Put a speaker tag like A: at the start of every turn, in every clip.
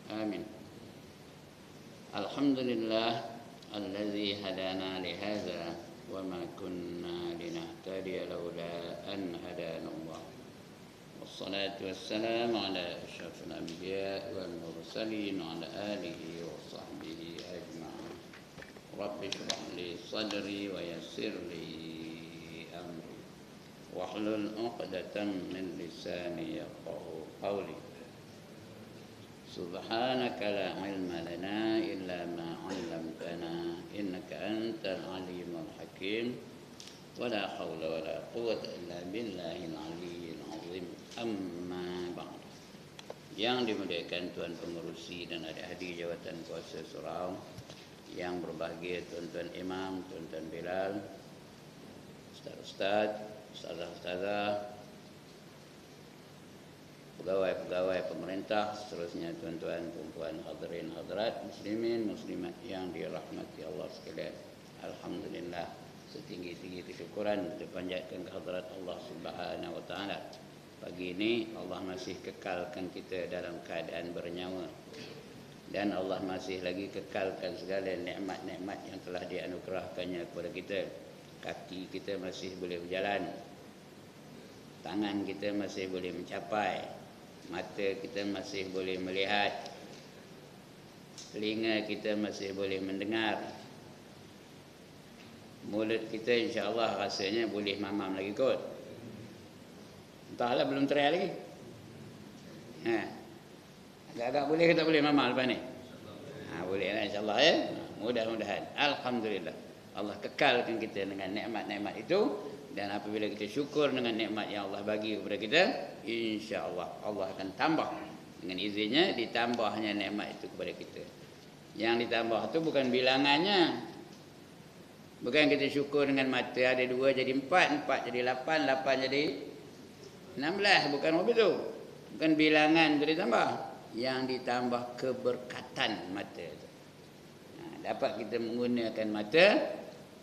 A: آمين. الحمد لله الذي هدانا لهذا وما كنا لنهتدي لولا أن هدانا الله، والصلاة والسلام على أشرف الأنبياء والمرسلين وعلى آله وصحبه أجمعين. رب اشرح لي صدري ويسر لي أمري واحلل عقدة من لساني يفقهوا قولي. سبحانك لا علم لنا إلا ما علمتنا إنك أنت العليم الحكيم ولا حول ولا قوة إلا بالله العلي العظيم. أما بعد. Yang dimuliakan Tuan Pengerusi dan adik-adik Jawatan Kuasa Surau, yang berbahagia Tuan-Tuan Imam, Tuan-Tuan Bilal, Ustaz-Ustaz, Ustazah-Ustazah, pegawai-pegawai pemerintah, seterusnya tuan-tuan, perempuan, hadirin, hadirat, muslimin, muslimat yang dirahmati Allah sekalian. Alhamdulillah, setinggi-tinggi kesyukuran kita panjatkan kehadirat Allah Subhanahu wa taala. Pagi ini Allah masih kekalkan kita dalam keadaan bernyawa, dan Allah masih lagi kekalkan segala nikmat-nikmat yang telah dianugerahkannya kepada kita. Kaki kita masih boleh berjalan, tangan kita masih boleh mencapai, mata kita masih boleh melihat, telinga kita masih boleh mendengar, mulut kita insya-Allah rasanya boleh mamam lagi kot. Entahlah, belum try lagi. Agak-agak boleh ke tak boleh mamam lepas ni? Boleh lah insya-Allah ya. Mudah-mudahan. Alhamdulillah. Allah kekalkan kita dengan nikmat-nikmat itu. Dan apabila kita syukur dengan nikmat yang Allah bagi kepada kita, insya-Allah Allah akan tambah dengan izinnya, ditambahnya nikmat itu kepada kita. Yang ditambah itu bukan bilangannya. Bukan kita syukur dengan mata ada 2 jadi 4, 4 jadi 8, 8 jadi 16, bukan begitu. Bukan bilangan itu ditambah. Yang ditambah keberkatan mata itu. Dapat kita menggunakan mata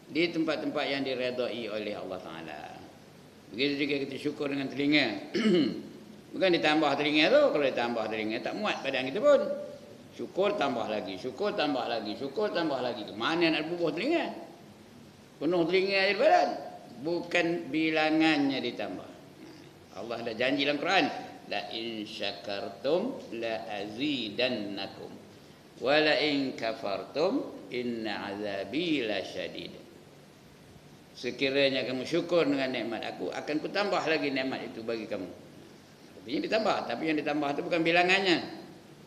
A: di tempat-tempat yang diredai oleh Allah Ta'ala. Begitu juga kita syukur dengan telinga. Bukan ditambah telinga tu. Kalau ditambah telinga tak muat badan kita pun. Syukur tambah lagi, syukur tambah lagi, syukur tambah lagi. Mana nak bubuh telinga? Penuh telinga je badan. Bukan bilangannya ditambah. Allah dah janji dalam Quran, la in syakartum la azidannakum wa la in kafartum inna azabi lasyadid. Sekiranya kamu syukur dengan nikmat aku, akan kutambah lagi nikmat itu bagi kamu. Artinya ditambah, tapi yang ditambah itu bukan bilangannya,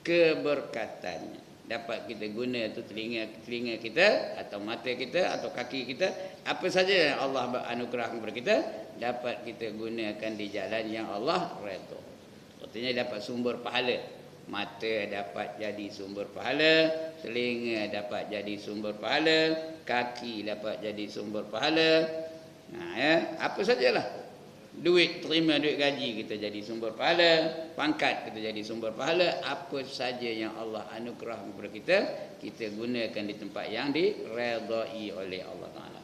A: keberkatannya. Dapat kita guna itu telinga kita, atau mata kita, atau kaki kita, apa saja yang Allah anugerah kepada kita, dapat kita gunakan di jalan yang Allah redha. Artinya dapat sumber pahala. Mata dapat jadi sumber pahala, telinga dapat jadi sumber pahala, kaki dapat jadi sumber pahala. Apa sajalah. Terima duit gaji kita jadi sumber pahala, pangkat kita jadi sumber pahala. Apa saja yang Allah anugerah kepada kita gunakan di tempat yang diredai oleh Allah Ta'ala.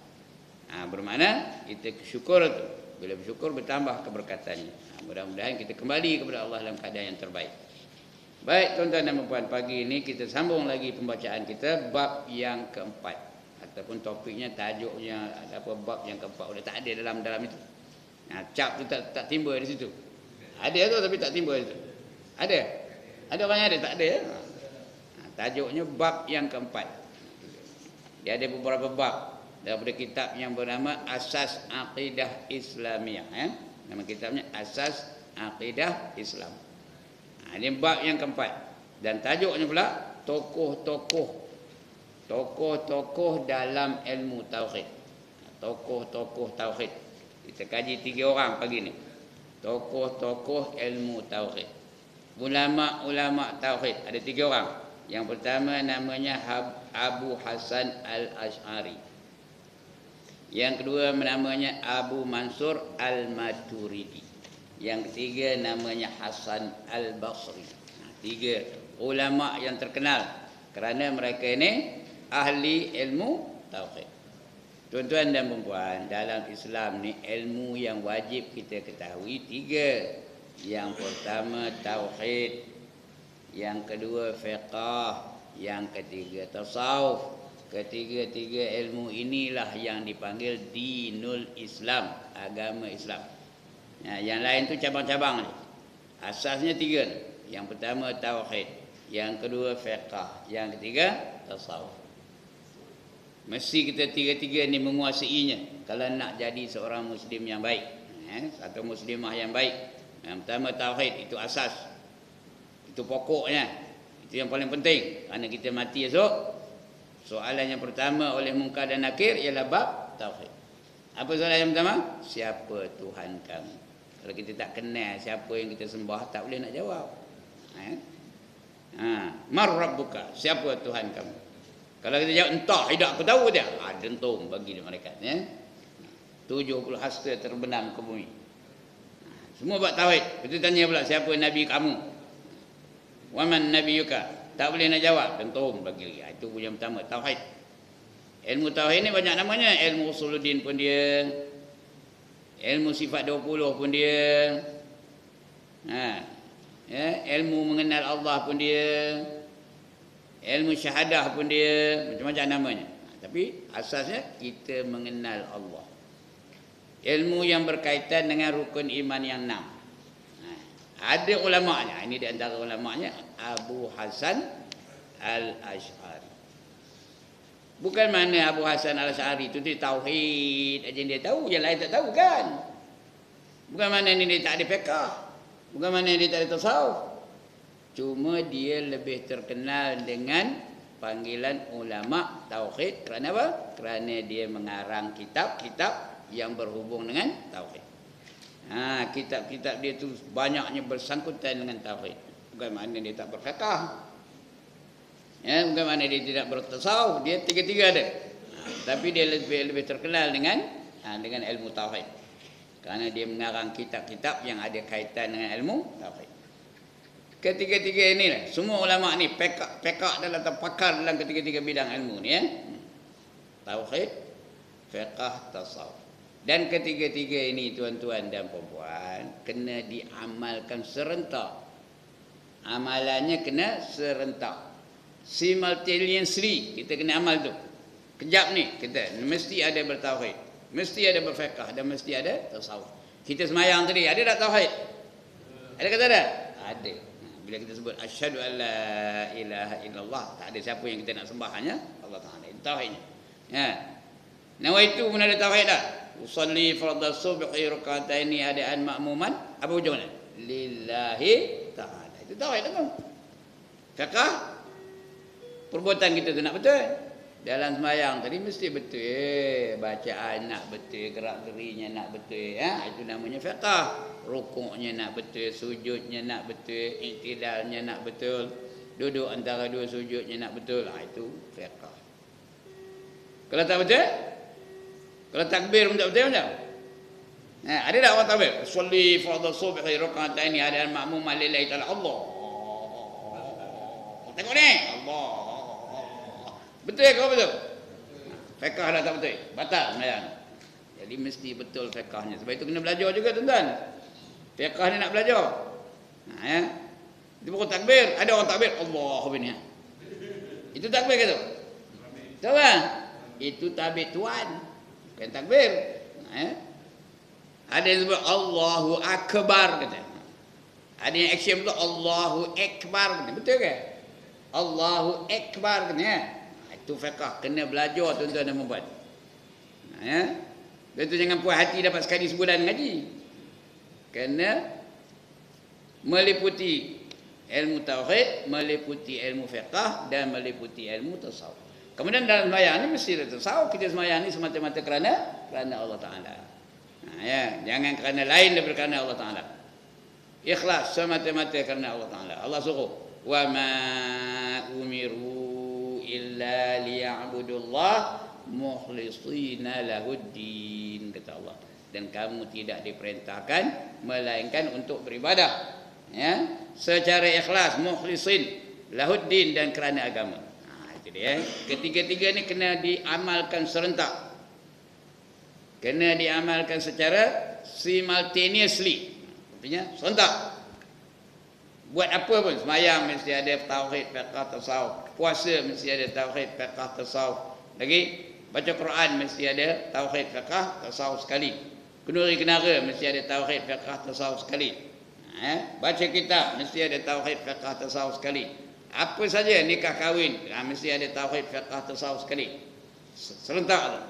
A: Bermakna kita syukur tu. Bila bersyukur bertambah keberkatannya. Mudah-mudahan kita kembali kepada Allah dalam keadaan yang terbaik. Baik tuan-tuan dan puan, pagi ini kita sambung lagi pembacaan kita bab yang keempat, ataupun topiknya, tajuknya apa, bab yang keempat. Sudah tak ada dalam itu. Cap tu tak timbul di situ. Ada tu tapi tak timbul di situ. Ada orang yang ada, tak ada. Tajuknya bab yang keempat. Dia ada beberapa bab daripada kitab yang bernama Asas Aqidah Islamiyah. Nama kitabnya Asas Aqidah Islam. Ini bab yang keempat. Dan tajuknya pula tokoh-tokoh dalam ilmu tauhid. Tokoh-tokoh tauhid. Kita kaji 3 orang pagi ni. Tokoh-tokoh ilmu tauhid. Ulama-ulama tauhid. Ada 3 orang. Yang pertama namanya Abu Hasan Al-Ash'ari. Yang kedua namanya Abu Mansur Al-Maturidi. Yang ketiga namanya Hasan Al-Basri. 3 ulama yang terkenal kerana mereka ini ahli ilmu tauhid. Tuan-tuan dan puan, dalam Islam ni ilmu yang wajib kita ketahui 3. Yang pertama tauhid. yang kedua fiqh, yang ketiga tasawuf. Ketiga-tiga ilmu inilah yang dipanggil dinul Islam, agama Islam. Yang lain tu cabang-cabang ni. Asasnya tiga ni. Yang pertama tauhid, yang kedua fiqh, yang ketiga tasawuf. Mesti kita tiga-tiga ni menguasainya kalau nak jadi seorang muslim yang baik, atau muslimah yang baik. Yang pertama tauhid, itu asas. Itu pokoknya. Itu yang paling penting. Kerana kita mati esok, soalan yang pertama oleh Munkar dan Nakir ialah bab tauhid. Apa soalan yang pertama? Siapa Tuhan kamu? Kalau kita tak kenal siapa yang kita sembah, tak boleh nak jawab. Mar rabbuka? Siapa Tuhan kamu? Kalau kita jawab entah, tidak aku tahu dia. Dentum bagi dia mereka. 70 hasta terbenam ke bumi. Semua bab tauhid. Kita tanya pula siapa Nabi kamu? Waman nabiyuka? Tak boleh nak jawab, tentu bagi. Itu punya pertama, tauhid. Ilmu tauhid ni banyak namanya. Ilmu usuluddin pun dia, ilmu sifat 20 pun dia, ilmu mengenal Allah pun dia, ilmu syahadah pun dia, macam-macam namanya. Tapi asasnya kita mengenal Allah. Ilmu yang berkaitan dengan rukun iman yang 6. Ada ulama'nya, ini di antara ulama'nya Abu Hasan Al-Asy'ari. Bukan mana Abu Hasan Al-Asy'ari itu dia tauhid aja dia tahu, yang lain tak tahu kan. Bukan mana ni dia tak ada fiqh, bukan mana dia tak ada tasawuf. Cuma dia lebih terkenal dengan panggilan ulama tauhid. Kerana apa? Kerana dia mengarang kitab-kitab yang berhubung dengan tauhid. Kitab-kitab dia tu banyaknya bersangkutan dengan tauhid. Bukan makna dia tak berfiqh, bukan makna dia tidak bertasawuf. Dia tiga-tiga ada. Tapi dia lebih terkenal dengan ilmu tauhid, kerana dia mengarang kitab-kitab yang ada kaitan dengan ilmu tauhid. Ketiga-tiga inilah semua ulama ni pekak dalam pakar dalam ketiga-tiga bidang ilmu ni, tauhid, fiqh, tasawuf. Dan ketiga-tiga ini tuan-tuan dan puan-puan kena diamalkan serentak. Amalannya kena serentak, simultaneously kita kena amal tu. Kejap ni kita mesti ada bertauhid, mesti ada berfiqh, dan mesti ada tasawuf. Kita semayang tadi ada tak tauhid? Ada kata ada? Ada. Bila kita sebut asyhadu an la ilaha illallah, tak ada siapa yang kita nak sembah, hanya Allah Taala. Itu tauhidnya. Nawaitu pun ada tauhid dah. Usalli fardhu subhi rak'ataini adaan makmuman. Apa hujungnya? Lillahi ta'ala. Itu tauhid tu. Fiqh, perbuatan kita tu nak betul. Dalam sembahyang tadi mesti betul. Bacaan nak betul, gerak-gerinya nak betul. Itu namanya fiqh. Rukuknya nak betul, sujudnya nak betul, iktidalnya nak betul, duduk antara dua sujudnya nak betul. Itu fiqh. Kalau tak betul, kalau takbir pun tak betul macam. Ada tak orang takbir? Sholli fardhu subhi rak'ataini ada makmum lillahi ta'ala. Allah. Tengok ni. Allah. Betul ke betul? Fiqh dah tak betul, batal sembahyang. Jadi mesti betul fiqhnya. Sebab itu kena belajar juga tuan-tuan. Fiqh ni nak belajar. Dia pukul takbir, ada orang takbir Allahu Akbar. Itu takbir ke tu? Tahu kan? Itu takbir tuan, bukan takbir. Ada yang sebut Allahu Akbar kata. Ada yang action betul Allahu Akbar kata. Betul ke? Allahu Akbar kata. Itu fiqh, kena belajar tuan-tuan dan puan-puan. Itu jangan puas hati dapat sekali sebulan ngaji. Kena meliputi ilmu tauhid, meliputi ilmu fiqh, dan meliputi ilmu tasawuf. Kemudian dalam sembahyang ni mesti ada tasawuf. Kita sembahyang ni semata-mata kerana Allah Taala. Jangan kerana lain daripada kerana Allah Taala. Ikhlas semata-mata kerana Allah Taala. Allah suruh, wa ma umiru illa liya'budullah mukhlishina lahuddin, kata Allah. Dan kamu tidak diperintahkan melainkan untuk beribadah, secara ikhlas, mukhlisin lahuddin, dan kerana agama. Itu dia. Ketiga-tiga ni kena diamalkan serentak, kena diamalkan secara simultaneously, artinya serentak. Buat apa pun, sembahyang mesti ada tauhid, fiqh, tasawuf. Puasa mesti ada tauhid, fiqh, tasawuf. Lagi baca Quran mesti ada tauhid, fiqh, tasawuf sekali. Kenduri kenara mesti ada tauhid, fiqh, tasawuf sekali. Baca kitab mesti ada tauhid, fiqh, tasawuf sekali. Apa saja nikah kahwin mesti ada tauhid, fiqh, tasawuf sekali. Serentak tu.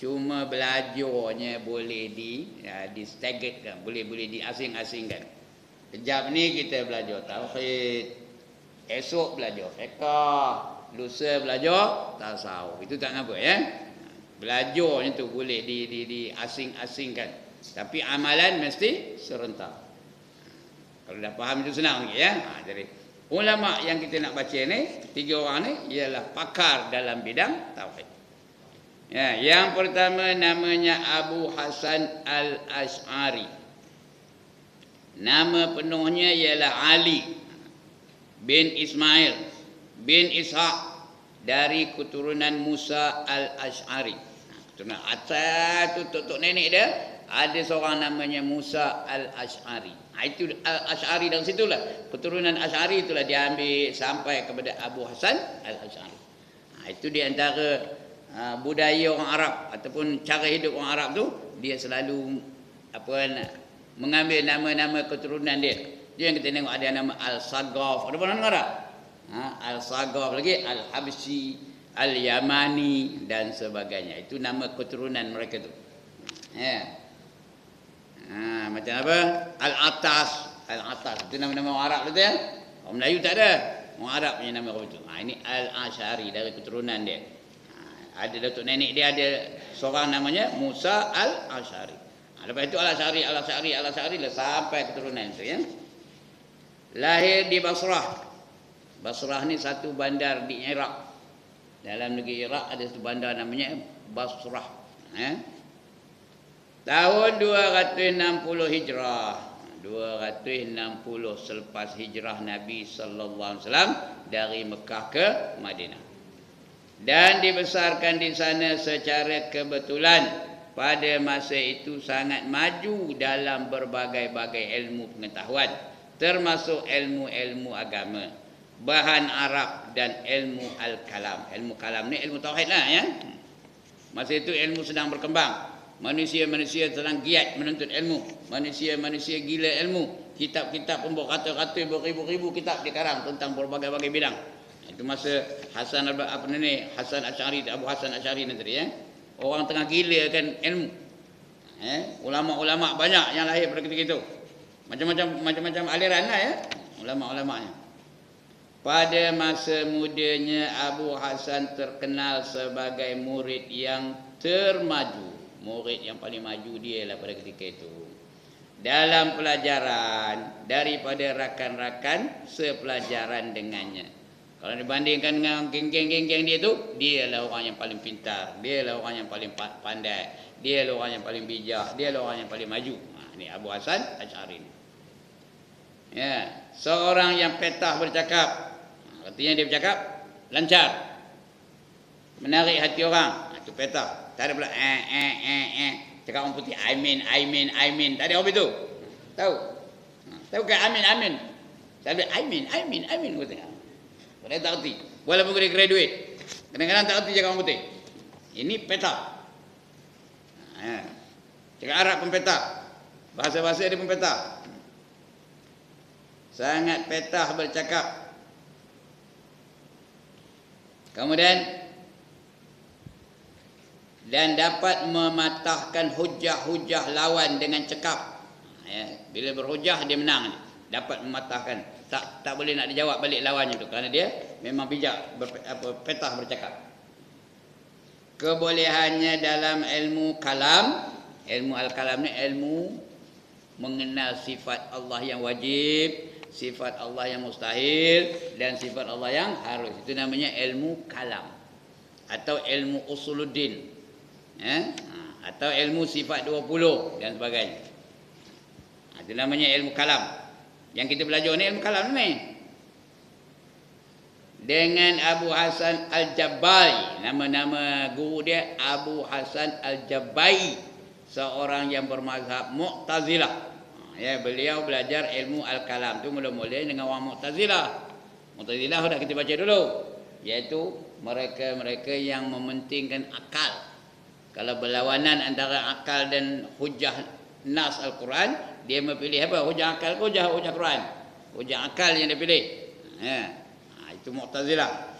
A: Cuma belajarnya boleh di staggerkan, boleh diasing-asingkan. Kejap ni kita belajar tauhid, esok belajar fiqh, lusa belajar tasawuf. Itu tak apa ya. Belajarnya tu boleh diasing-asingkan. Tapi amalan mesti serentak. Kalau dah faham itu senang lagi ya. Jadi ulama yang kita nak baca ni, 3 orang ni ialah pakar dalam bidang tauhid. Ya, yang pertama namanya Abu Hasan Al-Asy'ari. Nama penuhnya ialah Ali bin Ismail bin Ishaq dari keturunan Musa Al-Asy'ari. Keturunan atas tu tok nenek dia ada seorang namanya Musa Al-Asy'ari. Itu Al-Asy'ari dari situlah. Keturunan Asy'ari itulah diambil sampai kepada Abu Hasan Al-Asy'ari. Itu di antara budaya orang Arab ataupun cara hidup orang Arab tu, dia selalu mengambil nama-nama keturunan dia. Dia yang kita tengok ada nama Al-Sagaf, ada pernah dengar tak? Al-Sagaf lagi, Al-Habsyi, Al-Yamani dan sebagainya. Itu nama keturunan mereka tu. Ya. Macam apa? Al-Atas, Al-Atas. Itu nama-nama orang Arab tu ya. Orang Melayu tak ada. Orang Arab punya nama apa tu? Ini Al-Asy'ari dari keturunan dia. Ada datuk nenek dia ada seorang namanya Musa Al-Asy'ari. Lepas itu Al-Asy'ari lah sampai keturunan itu ya. Lahir di Basrah. Basrah ni satu bandar di Iraq. Dalam negeri Iraq ada satu bandar namanya Basrah. Tahun 260 Hijrah. 260 selepas hijrah Nabi sallallahu alaihi wasallam dari Mekah ke Madinah. Dan dibesarkan di sana secara kebetulan. Pada masa itu sangat maju dalam berbagai-bagai ilmu pengetahuan, termasuk ilmu-ilmu agama, bahan Arab dan ilmu al-kalam. Ilmu kalam ni ilmu tauhid lah ya. Masa itu ilmu sedang berkembang. Manusia-manusia sedang giat menuntut ilmu. Manusia-manusia gila ilmu. Kitab-kitab pun kata-kata beribu-ribu kitab dikarang tentang berbagai-bagai bidang. Itu masa Hasan Hasan Asy'ari, Abu Hasan Asy'ari nanti ya. Orang tengah gila kan ilmu. Ulama-ulama banyak yang lahir pada ketika itu. Macam-macam aliran lah ya. Ulama-ulamanya. Pada masa mudanya Abu Hasan terkenal sebagai murid yang termaju. Murid yang paling maju dia lah pada ketika itu. Dalam pelajaran daripada rakan-rakan sepelajaran dengannya. Kalau dibandingkan dengan geng-geng dia tu, dia lah orang yang paling pintar, dia lah orang yang paling pandai, dia lah orang yang paling bijak, dia lah orang yang paling maju. Ni Abu Hasan Asy'ari ni. Ya, seorang yang petah bercakap. Artinya dia bercakap lancar. Menarik hati orang. Itu petah. Tak ada pula cakap orang putih I mean. Tak ada apa itu. Tahu? Tahu kan amin. Tak ada I mean kau tengok. Dia tak erti. Walaupun dia graduate. Kadang-kadang tak erti cakap orang putih. Ini peta. Cakap Arab pun peta. Bahasa-bahasa dia pun peta. Sangat petah bercakap. Kemudian dan dapat mematahkan hujah-hujah lawan dengan cekap. Bila berhujah dia menang. Dapat mematahkan. Tak boleh nak dijawab balik lawannya tu kerana dia memang bijak petah bercakap. Kebolehannya dalam ilmu kalam, ilmu al-kalam ni ilmu mengenal sifat Allah yang wajib, sifat Allah yang mustahil dan sifat Allah yang harus. Itu namanya ilmu kalam atau ilmu usuluddin. Atau ilmu sifat 20 dan sebagainya. Itu namanya ilmu kalam. Yang kita belajar ni ilmu kalam ni. Dengan Abu Hasan Al-Jabbai. Nama-nama guru dia Abu Hasan Al-Jabbai. Seorang yang bermazhab Mu'tazilah. Ya, beliau belajar ilmu al-kalam tu mula-mula dengan orang Mu'tazilah. Mu'tazilah dah kita baca dulu, iaitu mereka-mereka yang mementingkan akal. Kalau berlawanan antara akal dan hujah nas Al-Quran, dia memilih apa? Hujah akal ke hujah Quran? Hujah akal yang dia pilih. Itu Mu'tazilah.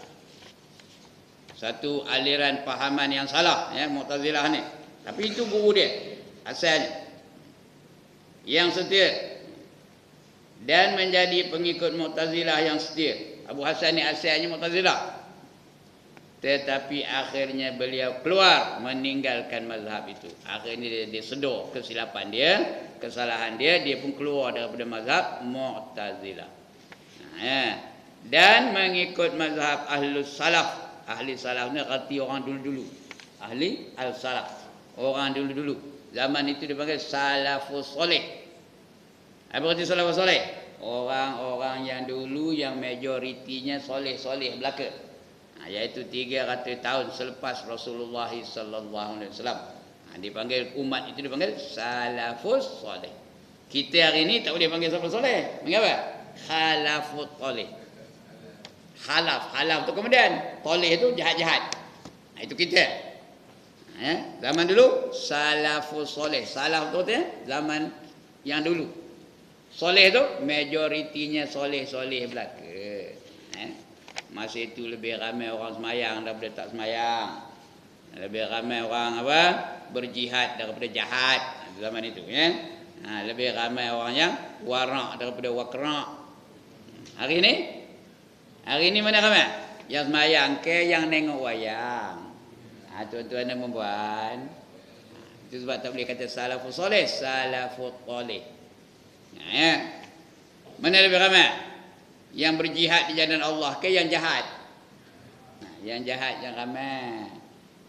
A: Satu aliran pahaman yang salah, ya, Mu'tazilah ni. Tapi itu guru dia asalnya, yang setia dan menjadi pengikut Mu'tazilah yang setia. Abu Hasan ni asalnya Mu'tazilah, tetapi akhirnya beliau keluar meninggalkan mazhab itu. Akhirnya dia sedar kesilapan dia, kesalahan dia, dia pun keluar daripada mazhab Mu'tazilah. Dan mengikut mazhab Ahlus Salaf. Ahli salaf ni arti orang dulu-dulu. Ahli al-salaf, orang dulu-dulu. Zaman itu dipanggil salafus soleh. Apa arti salafus soleh? Orang-orang yang dulu yang majoritinya soleh-soleh belaka. Iaitu 300 tahun selepas Rasulullah sallallahu alaihi wasallam. Dipanggil umat itu dipanggil salafus soleh. Kita hari ni tak boleh panggil salafus soleh. Mengapa? Khalafus soleh. Halaf tu kemudian, toleh tu jahat-jahat. Itu kita. Zaman dulu salafus soleh. Salaf tu zaman yang dulu. Soleh tu majoritinya soleh-soleh belaka. Masa itu lebih ramai orang semayang daripada tak semayang. Lebih ramai orang apa? Berjihad daripada jahat zaman itu, ya. Lebih ramai orang yang warak daripada wakrak. Hari ini mana ramai? Yang semayang ke yang nengok wayang. Tuan-tuan dan puan. Itu sebab tak boleh kata salafus soleh, salafut soleh. Mana lebih ramai? Yang berjihad di jalan Allah ke yang jahat? Yang jahat yang ramai.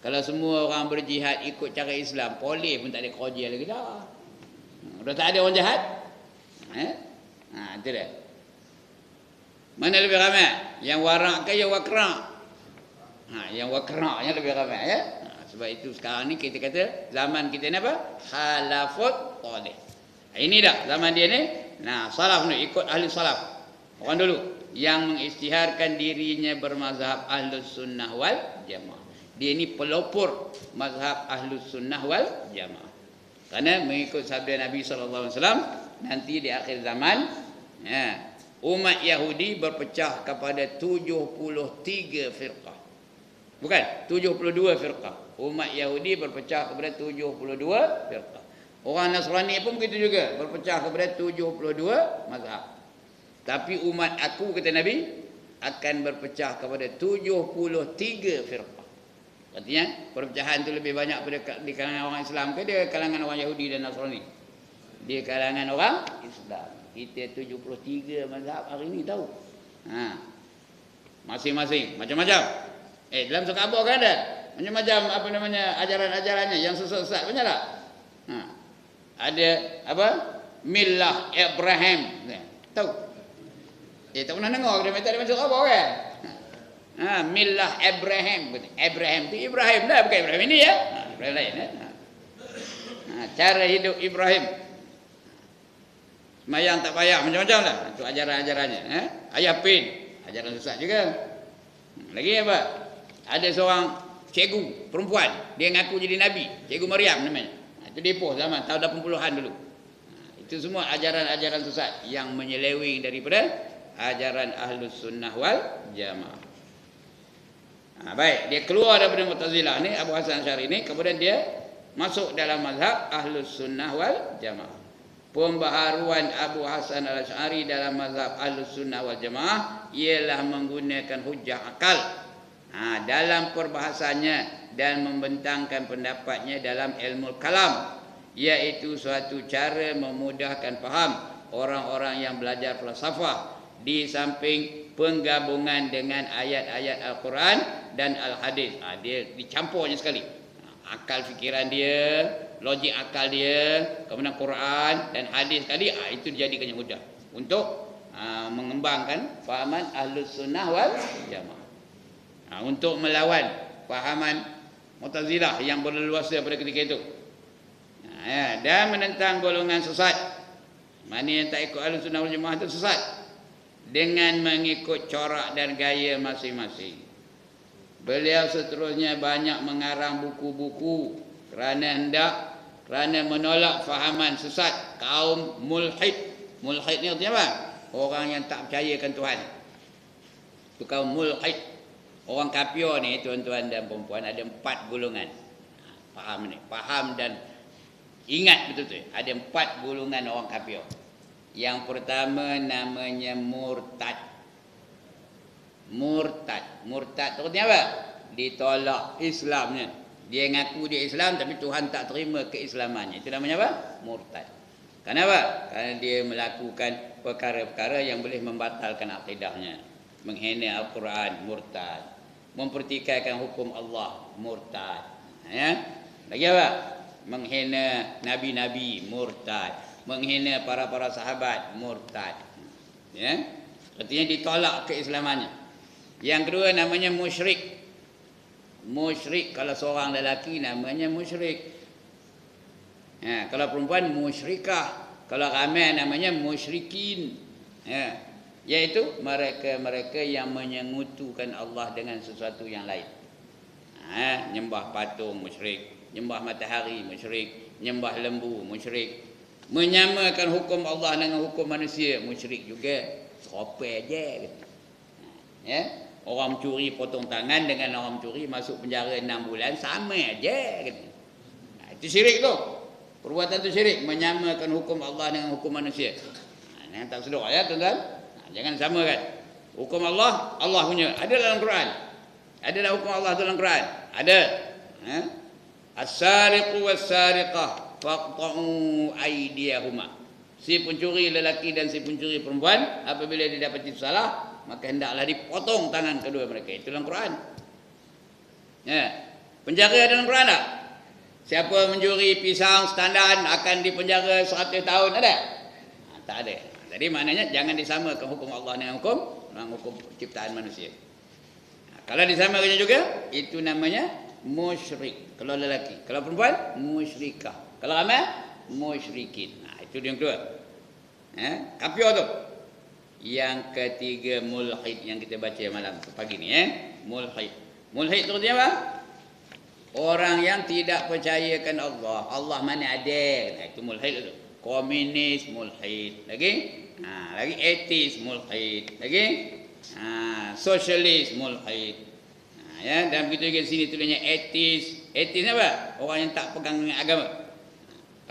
A: Kalau semua orang berjihad ikut cara Islam, polis pun tak ada kerja lagi dah. Dah tak ada orang jahat. Itu dah. Mana lebih ramai? Yang warak ke yang wakrak? Yang wakrak yang lebih ramai, ya. Sebab itu sekarang ni kita kata zaman kita ni apa? Khalafut soleh. Ini dah zaman dia ni. Salaf ni ikut ahli salaf. Orang dulu yang mengisytiharkan dirinya bermazhab Ahlus Sunnah wal Jamaah. Dia ni pelopor mazhab Ahlus Sunnah wal Jamaah. Kerana mengikut sabda Nabi sallallahu alaihi wasallam, nanti di akhir zaman, umat Yahudi berpecah kepada 73 firqah. Bukan, 72 firqah. Umat Yahudi berpecah kepada 72 firqah. Orang Nasrani pun begitu juga, berpecah kepada 72 mazhab. Tapi umat aku, kata Nabi, akan berpecah kepada 73 firqah. Artinya, perpecahan itu lebih banyak di kalangan orang Islam ke dia kalangan orang Yahudi dan Nasrani? Di kalangan orang Islam. Kita 73 mazhab hari ni tahu. Masing-masing macam-macam. Dalam surah Abah kan ada macam-macam apa namanya ajaran-ajarannya yang sesat-sesat, banyak tak? Ada apa? Millah Ibrahim. Tahu? Tak pernah dengar dia tak ada masuk Abah kan? Millah Ibrahim. Ibrahim tu Ibrahim dah, bukan Ibrahim ini, ya. Ibrahim lain, ya. Cara hidup Ibrahim. Semayang tak payah, macam-macam lah. Itu ajaran-ajarannya. Ayah pin, ajaran sesat juga. Lagi apa? Ada seorang cikgu perempuan, dia ngaku jadi Nabi. Cikgu Maryam namanya. Itu depoh zaman tahun 80-an dulu. Itu semua ajaran-ajaran sesat yang menyeleweng daripada ajaran Ahlus Sunnah wal Jamaah. Baik, dia keluar daripada Mu'tazilah ni, Abu Hasan Asy'ari ni, kemudian dia masuk dalam mazhab Ahlus Sunnah wal Jamaah. Pembaharuan Abu Hasan Al-Asy'ari dalam mazhab Ahlus Sunnah wal Jamaah ialah menggunakan hujah akal dalam perbahasannya dan membentangkan pendapatnya dalam ilmu kalam, iaitu suatu cara memudahkan faham orang-orang yang belajar falsafah, di samping penggabungan dengan ayat-ayat Al-Quran dan Al-Hadis. Dia dicampurnya sekali. Akal fikiran dia, logik akal dia, kemudian Quran dan hadis sekali, itu dijadikannya mudah untuk mengembangkan fahaman Ahlus Sunnah wal Jamaah. Untuk melawan fahaman Mu'tazilah yang berleluasa pada ketika itu. Dan menentang golongan sesat Mana yang tak ikut Ahlus Sunnah wal Jamaah itu sesat dengan mengikut corak dan gaya masing-masing. Beliau seterusnya banyak mengarang buku-buku kerana menolak fahaman sesat kaum mulhid. Mulhid ni artinya apa? Orang yang tak percayakan Tuhan. Itu kaum mulhid. Orang kafir ni, tuan-tuan dan perempuan, ada 4 golongan. Faham ni? Faham dan ingat betul-betul. Ada 4 golongan orang kafir. Yang pertama namanya murtad. Murtad tu artinya apa? Ditolak Islamnya. Dia ngaku dia Islam tapi Tuhan tak terima keislamannya. Itu namanya apa? Murtad. Kenapa? Kerana dia melakukan perkara-perkara yang boleh membatalkan akidahnya. Menghina Al-Quran, murtad. Mempertikaikan hukum Allah, murtad. Ya? Lagi apa? Menghina nabi-nabi, murtad. Menghina para sahabat, murtad. Ya? Artinya ditolak keislamannya. Yang kedua namanya musyrik. Musyrik kalau seorang lelaki namanya musyrik. Ya, kalau perempuan musyrikah, kalau ramai namanya musyrikin. Ya, iaitu mereka-mereka yang menyengutukan Allah dengan sesuatu yang lain. Nyembah patung musyrik, nyembah matahari musyrik, nyembah lembu musyrik, menyamakan hukum Allah dengan hukum manusia musyrik juga. Serupa aja gitu. Ya, orang mencuri potong tangan dengan orang mencuri masuk penjara 6 bulan sama aja gitu. Itu syirik tu. Perbuatan itu syirik, menyamakan hukum Allah dengan hukum manusia. Yang tak sedar ya tuan-tuan. Jangan samakan. Hukum Allah, Allah punya. Ada dalam Quran. Ada dalam hukum Allah dalam Quran. Ada. As-sariqu was-sariqah faqta'u aydiyahuma. Si pencuri lelaki dan si pencuri perempuan apabila didapati salah, maka hendaklah dipotong tangan kedua mereka. Itu dalam Quran. Ya. Penjara dalam Quran tak? Siapa mencuri pisang standar akan dipenjara 100 tahun ada? Tak ada. Jadi maknanya jangan disamakan hukum Allah dengan hukum ciptaan manusia. Kalau disamakan juga itu namanya musyrik. Kalau lelaki, kalau perempuan musyrikah. Kalau ramai musyrikin. Itu yang kedua. Kafir tu. Yang ketiga mulhid yang kita baca malam pagi ni mulhid. Mulhid tu dia apa? Orang yang tidak percayakan Allah. Allah mana ada? Itu mulhid tu. Komunis mulhid. Lagi? Lagi etis mulhid. Lagi? Sosialis mulhid. Ya, dalam kita juga sini tulisnya etis. Etis apa? Orang yang tak pegang dengan agama.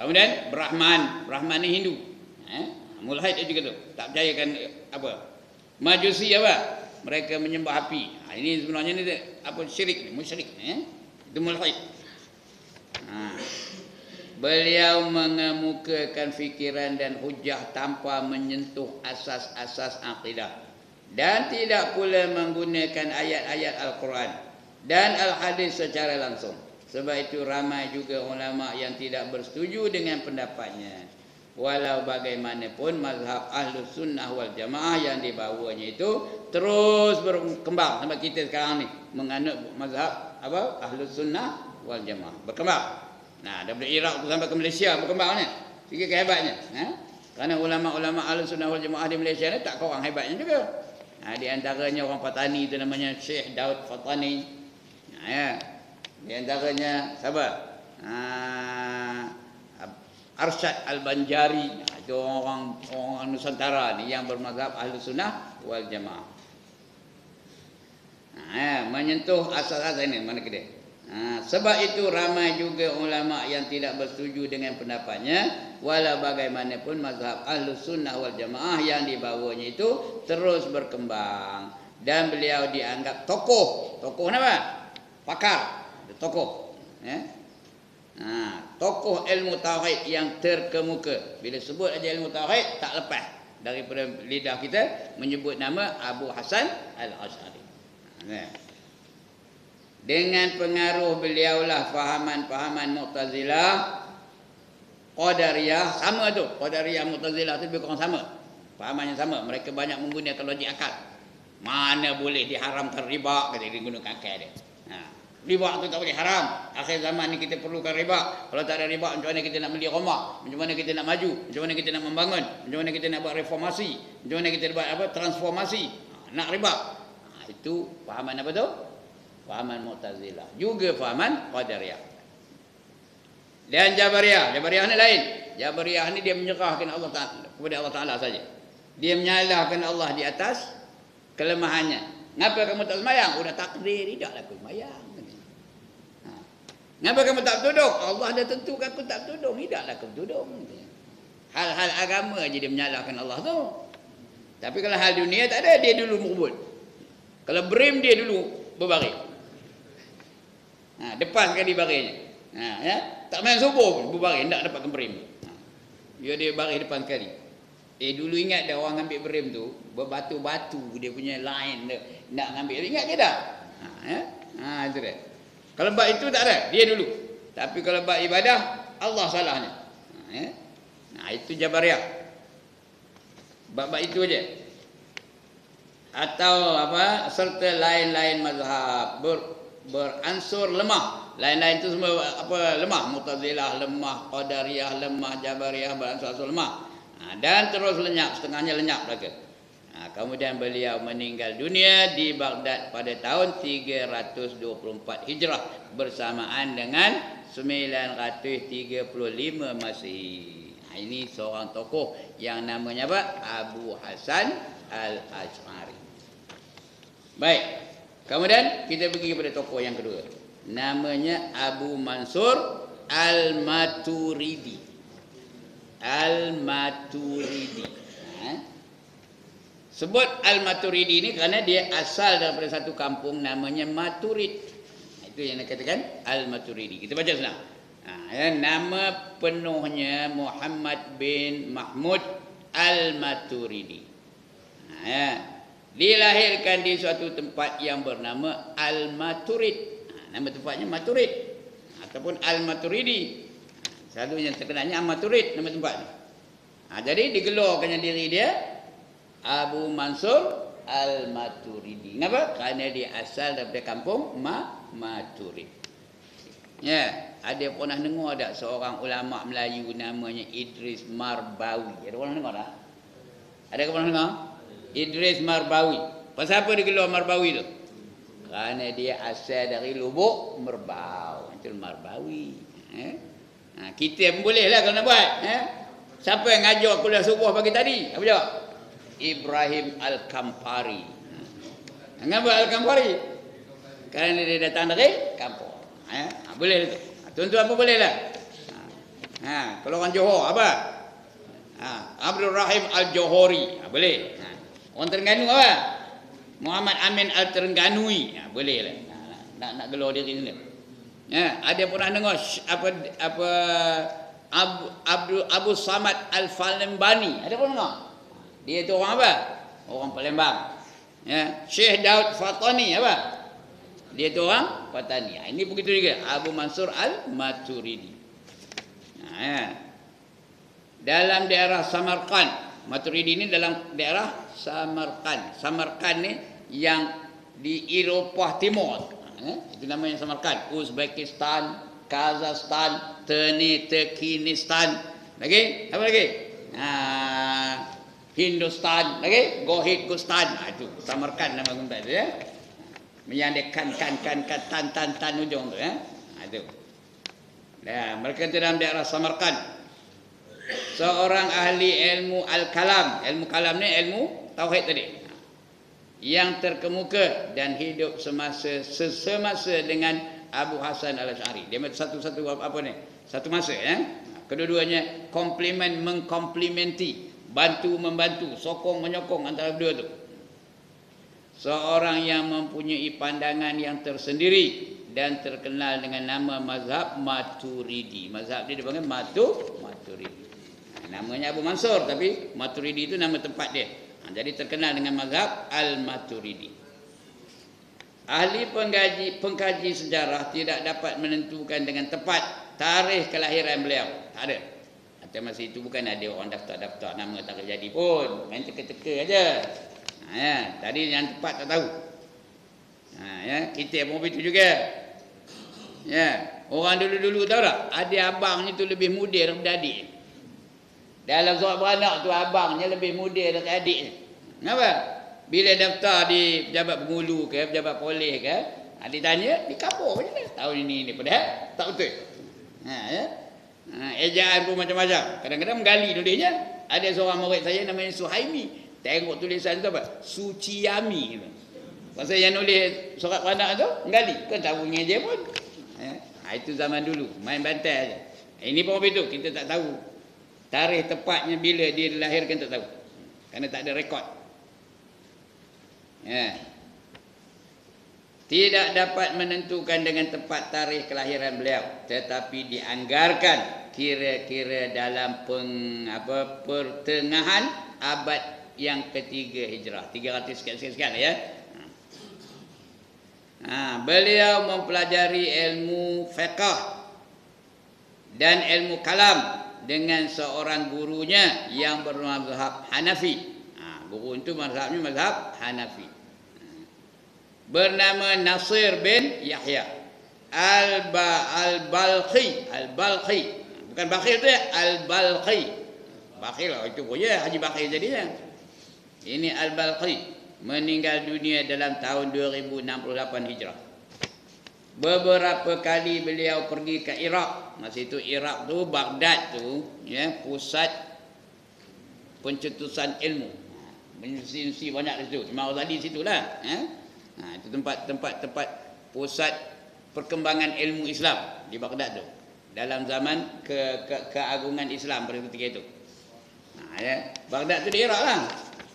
A: Kemudian Brahman ni Hindu. Mulhid juga tu. Tak percayakan apa? Majusi apa? Mereka menyembah api. Ini sebenarnya ni apa syirik ni, musyrik. Itu mulhid. Beliau mengemukakan fikiran dan hujah tanpa menyentuh asas-asas akidah dan tidak pula menggunakan ayat-ayat Al-Quran dan Al-Hadis secara langsung. Sebab itu ramai juga ulama yang tidak bersetuju dengan pendapatnya. Walau bagaimanapun mazhab Ahlus Sunnah wal Jamaah yang dibawanya itu terus berkembang sampai kita sekarang ni menganut mazhab apa? Ahlus Sunnah wal Jamaah. Berkembang. Daripada Iraq sampai ke Malaysia berkembang ni. Sikit kehebatnya. Kerana ulama-ulama Ahlus Sunnah wal Jamaah di Malaysia ni tak kau orang hebatnya juga. Di antaranya orang Patani itu namanya Syekh Daud Patani. Di antaranya siapa? Arsyad Al-Banjari. Itu orang Nusantara ni yang bermazhab Ahlus Sunnah wal Jamaah. Menyentuh asas-asas ini mana kedai. Sebab itu ramai juga ulama yang tidak bersetuju dengan pendapatnya. Walau bagaimanapun mazhab Ahlus Sunnah wal Jamaah yang dibawanya itu terus berkembang. Dan beliau dianggap tokoh. Tokoh apa? Pakar. Tokoh. Tokoh ilmu tauhid yang terkemuka. Bila sebut aja ilmu tauhid tak lepas daripada lidah kita menyebut nama Abu Hasan Al-Asy'ari. Dengan pengaruh beliaulah fahaman-fahaman Mu'tazilah, Qadariyah sama tu. Qadariyah Mu'tazilah tu lebih kurang sama. Fahaman yang sama. Mereka banyak menggunakan logik akal. Mana boleh diharamkan riba, kata dia gunakan akal dia. Riba tu tak boleh, haram. Akhir zaman ni kita perlukan riba. Kalau tak ada riba, macam mana kita nak beli rumah? Macam mana kita nak maju? Macam mana kita nak membangun? Macam mana kita nak buat reformasi? Macam mana kita buat apa? Transformasi. Nak riba. Itu fahaman apa tu? Fahaman Mu'tazilah. Juga fahaman Qadariyah. Dan Jabariyah. Jabariyah ni lain. Jabariyah ni dia menyerahkan Allah Ta'ala kepada Allah Ta'ala saja. Dia menyalahkan Allah di atas kelemahannya. Ngapa kamu tak semayang? Udah takdir, tidaklah aku semayang. Ngapa kamu tak bertudung? Allah dah tentukan aku tak bertudung, tidaklah aku bertudung. Hal-hal agama aja dia menyalahkan Allah tu. Tapi kalau hal dunia tak ada, dia dulu merebut. Kalau berim dia dulu berbaring. Depan sekali baringnya. Ya? Tak main subuh pun berbaring, tak dapat berim. Dia baring depan sekali. Dulu ingat dah orang ambil berim tu, berbatu-batu dia punya line dia nak ambil. Ingat ke tak? Itu dia. Kalau bab itu tak ada, dia dulu. Tapi kalau bab ibadah, Allah salahnya. Itu Jabariyah. Bab-bab itu aja. Atau apa? Serta lain-lain mazhab beransur lemah. Lain-lain itu semua apa? Lemah. Mu'tazilah lemah, Qadariyah lemah, Jabariyah beransur lemah. Dan terus lenyap, setengahnya lenyap lagi. Kemudian beliau meninggal dunia di Baghdad pada tahun 324 Hijrah bersamaan dengan 935 Masehi. Ini seorang tokoh yang namanya apa? Abu Hasan Al-Asy'ari. Baik. Kemudian kita pergi kepada tokoh yang kedua. Namanya Abu Mansur Al-Maturidi. Al-Maturidi. Sebut Al-Maturidi ini kerana dia asal daripada satu kampung namanya Maturid. Itu yang dikatakan Al-Maturidi. Kita baca senang. Nama penuhnya Muhammad bin Mahmud Al-Maturidi. Dilahirkan di suatu tempat yang bernama Al-Maturid. Nama tempatnya Maturid ataupun Al-Maturidi. Selalu yang terkenalnya Maturid nama tempat ni. Jadi digelarkannya diri dia Abu Mansur Al-Maturidi. Kenapa? Kerana dia asal daripada kampung Maturid. Ya, ada pernah dengar tak seorang ulama Melayu namanya Idris Marbawi? Ada pernah dengar tak? Ada pernah dengar? Idris Marbawi. Pasal apa digelar Marbawi tu? Kerana dia asal dari Lubuk Merbau. Itu Marbawi. Kita pun boleh lah kalau nak buat. Siapa yang ngajar kuliah subuh pagi tadi? Apa jawab? Ibrahim Al-Kampari. Kenapa Al-Kampari? Kerana dia datang dari kampung. Boleh tu. Tuan-tuan apa boleh lah. Kalau orang Johor apa? Abdul Rahim Al-Johori. Boleh. Orang Terengganu apa? Muhammad Amin Al-Terengganui. Boleh lah. Nak gelar diri sendiri. Ada pernah dengar apa Abu Samad Al-Falembani? Ada pernah dengar? Dia tu orang apa? Orang Palembang. Syekh Daud Fatani apa? Dia tu orang Fatani. Ini begitu juga Abu Mansur Al-Maturidi. Dalam daerah Samarkand. Maturidi ini dalam daerah Samarkand. Samarkand ni yang di Eropah Timur. Itu namanya Samarkand. Uzbekistan, Kazakhstan, Turkmenistan. Lagi? Apa lagi? Hindustan. Lagi? Gohidgustan. Itu Samarkand nama tempat tu ya. Menyandai kan tan ujung tu ya. Itu. Mereka itu dalam daerah Samarkand. Seorang ahli ilmu al-kalam. Ilmu kalam ni ilmu tauhid tadi. Yang terkemuka dan hidup semasa dengan Abu Hasan Al-Asy'ari. Dia satu apa ni? Satu masa ya. Kedua-duanya mengkomplimenti, bantu membantu, sokong menyokong antara kedua tu. Seorang yang mempunyai pandangan yang tersendiri dan terkenal dengan nama mazhab Maturidi. Mazhab dia dipanggil Maturidi. Namanya Abu Mansur tapi Maturidi itu nama tempat dia. Jadi terkenal dengan mazhab Al-Maturidi. Ahli pengkaji sejarah tidak dapat menentukan dengan tepat tarikh kelahiran beliau. Tak ada. Atau masa itu bukan ada orang daftar-daftar nama tak jadi pun. Main teka-teka aja. Tadi yang tepat tak tahu. Kita pun begitu juga. Ya, orang dulu-dulu tahu tak? Ada abangnya tu lebih muda daripada adik. Dalam seorang beranak tu abangnya lebih muda daripada adiknya. Kenapa? Bila daftar di pejabat pengulu ke, pejabat polis ke, ditanya, dikabur je lah. Tahun ini padahal tak betul. Ya. Ejaan pun macam-macam. Kadang-kadang menggali tulisnya. Ada seorang murid saya namanya Suhaimi. Tengok tulisan tu apa? Suciami. Pasal yang nulis surat beranak tu, menggali. Kan tak bunyi je pun. Itu zaman dulu. Main bantai aja. Ini pun begitu. Kita tak tahu. Tarikh tepatnya bila dia dilahirkan tak tahu. Kerana tak ada rekod. Ya. Tidak dapat menentukan dengan tepat tarikh kelahiran beliau. Tetapi dianggarkan kira-kira dalam pertengahan abad yang ketiga Hijrah. 300 sekian-sekian ya. Beliau mempelajari ilmu fiqh dan ilmu kalam dengan seorang gurunya yang bermazhab Hanafi. Guru itu mazhabnya mazhab Hanafi. Bernama Nasir bin Yahya Al-Balkhi. Bukan Bakhil tu ya, Al-Balkhi. Bakhil itu punya Haji Bakhil jadinya. Ini Al-Balkhi. Meninggal dunia dalam tahun 2068 Hijrah. Beberapa kali beliau pergi ke Iraq. Masa itu Iraq tu, Baghdad tu, ya, pusat pencetusan ilmu. Universiti banyak di situ. Imam Ghazali situlah, itu tempat pusat perkembangan ilmu Islam di Baghdad tu. Dalam zaman keagungan Islam pada ketika itu. Ya, Baghdad tu di Iraq lah.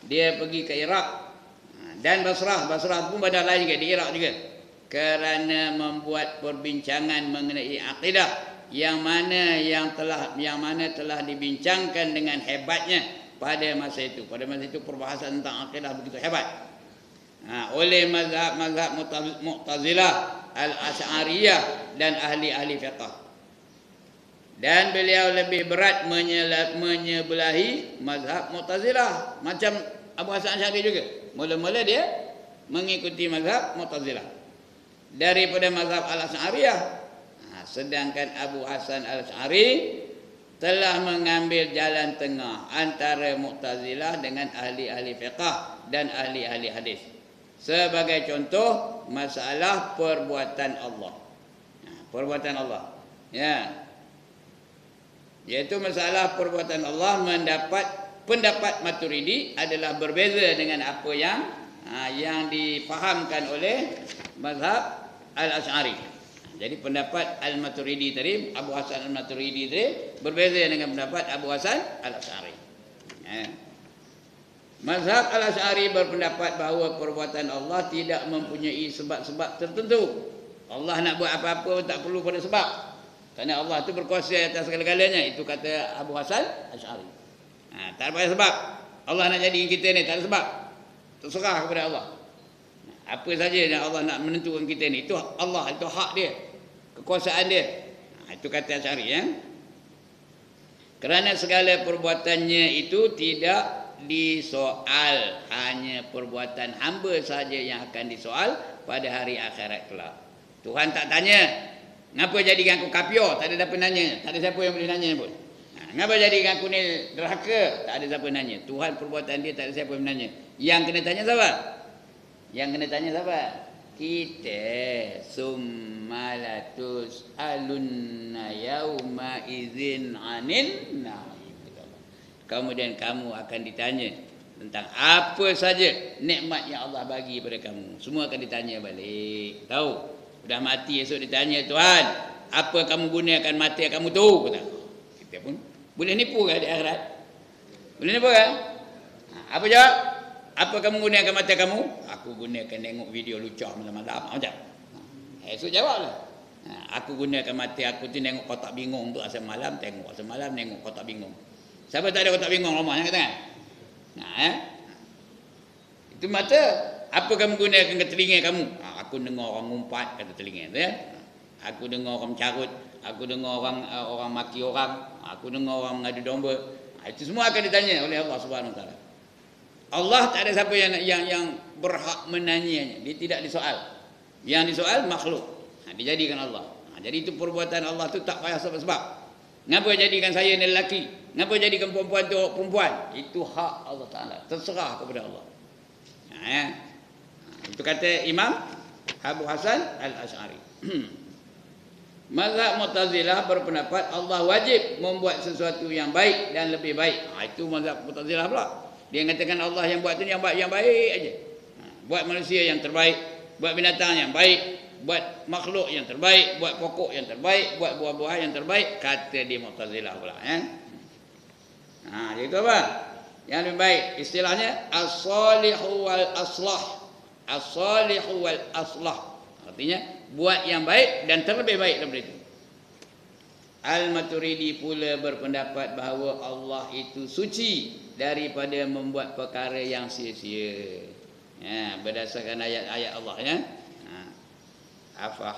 A: Dia pergi ke Iraq. Dan Basrah pun bandar lain juga di Iraq juga. Kerana membuat perbincangan mengenai akidah yang mana telah dibincangkan dengan hebatnya pada masa itu. Pada masa itu perbahasan tentang akidah begitu hebat. Oleh mazhab Mu'tazilah, Al-Asy'ariyah dan ahli-ahli fiqh. Dan beliau lebih berat menyebelahi mazhab Mu'tazilah macam Abu Hasan Asy'ari juga. Mula-mula dia mengikuti mazhab Mu'tazilah daripada mazhab Al-Asy'ariyah. Sedangkan Abu Hasan Al-Asy'ari telah mengambil jalan tengah antara Mu'tazilah dengan ahli-ahli fiqh dan ahli-ahli hadis. Sebagai contoh masalah perbuatan Allah. Perbuatan Allah. Ya. Yaitu masalah perbuatan Allah pendapat Maturidi adalah berbeza dengan apa yang difahamkan oleh mazhab Al-Asy'ari. Jadi pendapat Al-Maturidi tadi, Abu Hasan Al-Maturidi tadi berbeza dengan pendapat Abu Hasan Al-Asy'ari. Mazhab Al-Asy'ari berpendapat bahawa perbuatan Allah tidak mempunyai sebab-sebab tertentu. Allah nak buat apa-apa tak perlu pada sebab. Kerana Allah itu berkuasa atas segala-galanya. Itu kata Abu Hasan Al-Asy'ari. Tak ada sebab. Allah nak jadikan kita ni tak ada sebab. Terserah kepada Allah. Apa saja yang Allah nak menentukan kita ni, itu Allah, itu hak dia, kekuasaan dia. Itu kata Asy'ari ya. Kerana segala perbuatannya itu tidak disoal, hanya perbuatan hamba saja yang akan disoal pada hari akhirat kelak. Tuhan tak tanya, ngapa jadikan aku kafir? Tak ada siapa nanya, tak ada siapa yang boleh nanya pun. Ngapa jadikan aku ni derhaka? Tak ada siapa nanya. Tuhan perbuatan dia tak ada siapa yang menanya. Yang kena tanya siapa? Yang kena tanya siapa? Kita. Summalatus alunna yauma idzin anin na'im. Kemudian kamu akan ditanya tentang apa saja nikmat yang Allah bagi pada kamu. Semua akan ditanya balik. Tahu? Sudah mati esok ditanya, Tuhan, apa kamu gunakan mati kamu tu? Kita pun boleh nipu kan di akhirat? Boleh nipu kan? Apa jawab? Apa kamu gunakan mata kamu? Aku gunakan tengok video lucah malam-malam. Macam? Esok jawablah. Aku gunakan mata aku tu tengok kotak bingung tu asal malam tengok. Asal malam tengok kotak bingung. Siapa tak ada kotak bingung rumah? Yang kata kan? Itu mata. Apa kamu gunakan ke telinga kamu? Aku dengar orang ngumpat kata telinga tu ya. Aku dengar orang carut. Aku dengar orang maki orang. Aku dengar orang mengadu domba. Itu semua akan ditanya oleh Allah Subhanahu Wa Taala. Allah tak ada siapa yang berhak menanyanya. Dia tidak disoal. Yang disoal makhluk. Dijadikan Allah. Jadi itu perbuatan Allah tu tak payah sebab-sebab. Ngapa jadikan saya ni lelaki? Ngapa jadikan perempuan tu perempuan? Itu hak Allah Taala. Terserah kepada Allah. Itu kata Imam Abu Hasan Al-Asy'ari. Mazhab Mu'tazilah berpendapat Allah wajib membuat sesuatu yang baik dan lebih baik. Itu mazhab Mu'tazilah pula. Dia mengatakan Allah yang buat tu yang baik aja. Buat manusia yang terbaik, buat binatang yang baik, buat makhluk yang terbaik, buat pokok yang terbaik, buat buah-buahan yang terbaik, kata dia Mu'tazilah pula. Itu apa? Yang lebih baik istilahnya as-salihu wal aslah. As-salihu wal aslah. Artinya buat yang baik dan terlebih baik daripada itu. Al-Maturidi pula berpendapat bahawa Allah itu suci daripada membuat perkara yang sia-sia. Berdasarkan ayat-ayat Allah ya. Afa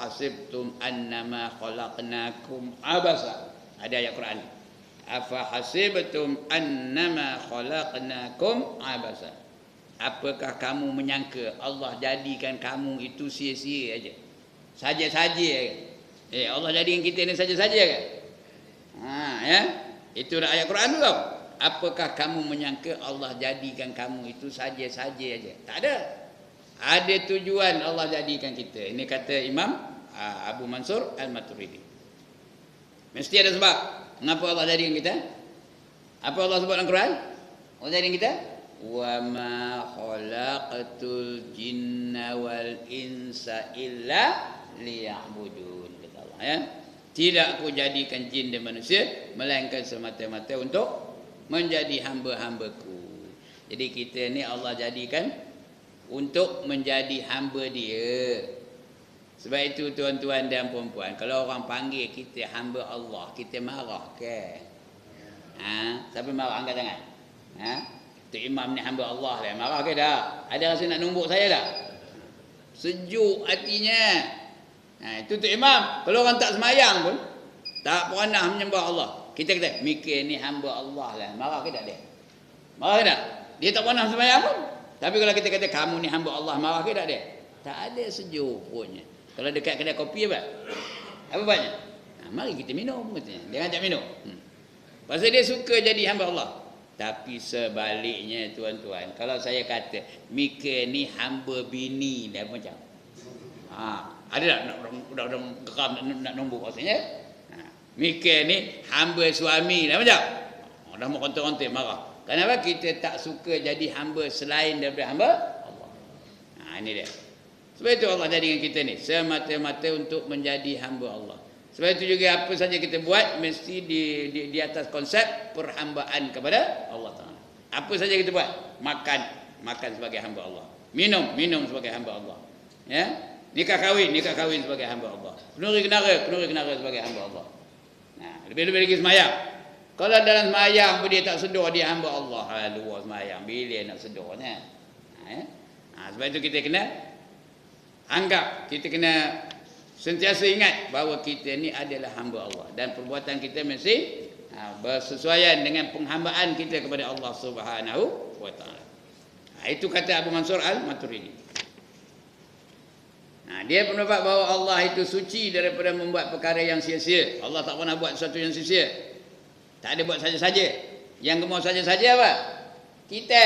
A: hasibtum annama khalaqnakum abasa. Ada ayat Quran. Afa hasibtum annama khalaqnakum abasa. Apakah kamu menyangka Allah jadikan kamu itu sia-sia aja? Saja-saja kan? Allah jadikan kita ni saja-saja kan? Itu ayat Quran tu tau. Apakah kamu menyangka Allah jadikan kamu itu saja-saja aja? Tak ada. Ada tujuan Allah jadikan kita. Ini kata Imam Abu Mansur Al-Maturidi. Mesti ada sebab. Kenapa Allah jadikan kita? Apa Allah sebut dalam Quran? Allah jadikan kita? Wa ma khalaqatul jinna wal insa illa liya'budun, kata Allah ya. Tidak aku jadikan jin dan manusia melainkan semata-mata untuk menjadi hamba-hambaku. Jadi kita ni Allah jadikan untuk menjadi hamba dia. Sebab itu tuan-tuan dan puan-puan, kalau orang panggil kita hamba Allah, kita marah ke? Siapa marah angkat tangan? Tu imam ni hamba Allah lah, marah ke dah? Ada rasa nak numbuk saya dah? Sejuk hatinya. Itu tu imam. Kalau orang tak semayang pun, tak pernah menyembah Allah, kita kata mikir ni hamba Allah lah, marah ke tak dia? Marah ke tak? Dia tak pernah semayang pun. Tapi kalau kita kata kamu ni hamba Allah, marah ke tak dia? Tak ada sejuk punnya. Kalau dekat kedai kopi apa? Apa banyak? Mari kita minum katanya. Dia ajak minum. Pasal dia suka jadi hamba Allah. Tapi sebaliknya tuan-tuan, kalau saya kata Mika ni hamba bini dah macam. Ada tak nak geram nak nombor maksudnya? Mika ni hamba suami dah macam. Dah mau kontek-kontek marah. Kenapa kita tak suka jadi hamba selain daripada hamba Allah? Ini dia. Sebab itu Allah jadikan kita ni semata-mata untuk menjadi hamba Allah. Sebab itu juga apa saja kita buat mesti di atas konsep perhambaan kepada Allah Taala. Apa saja kita buat, makan sebagai hamba Allah. Minum sebagai hamba Allah. Ya? Nikah kahwin sebagai hamba Allah. Kenuri kenara sebagai hamba Allah. Lebih-lebih lagi semayang. Kalau dalam semayang pun dia tak sedar dia hamba Allah. Luar semayang bila nak sedarnya. Sebab itu kita kena anggap, kita kena sentiasa ingat bahawa kita ni adalah hamba Allah dan perbuatan kita mesti bersesuaian dengan penghambaan kita kepada Allah Subhanahu wa taala. Itu kata Abu Mansur Al-Maturidi. Dia pendapat bahawa Allah itu suci daripada membuat perkara yang sia-sia. Allah tak pernah buat sesuatu yang sia-sia. Tak ada buat saja-saja. Yang mau saja-saja apa? Kita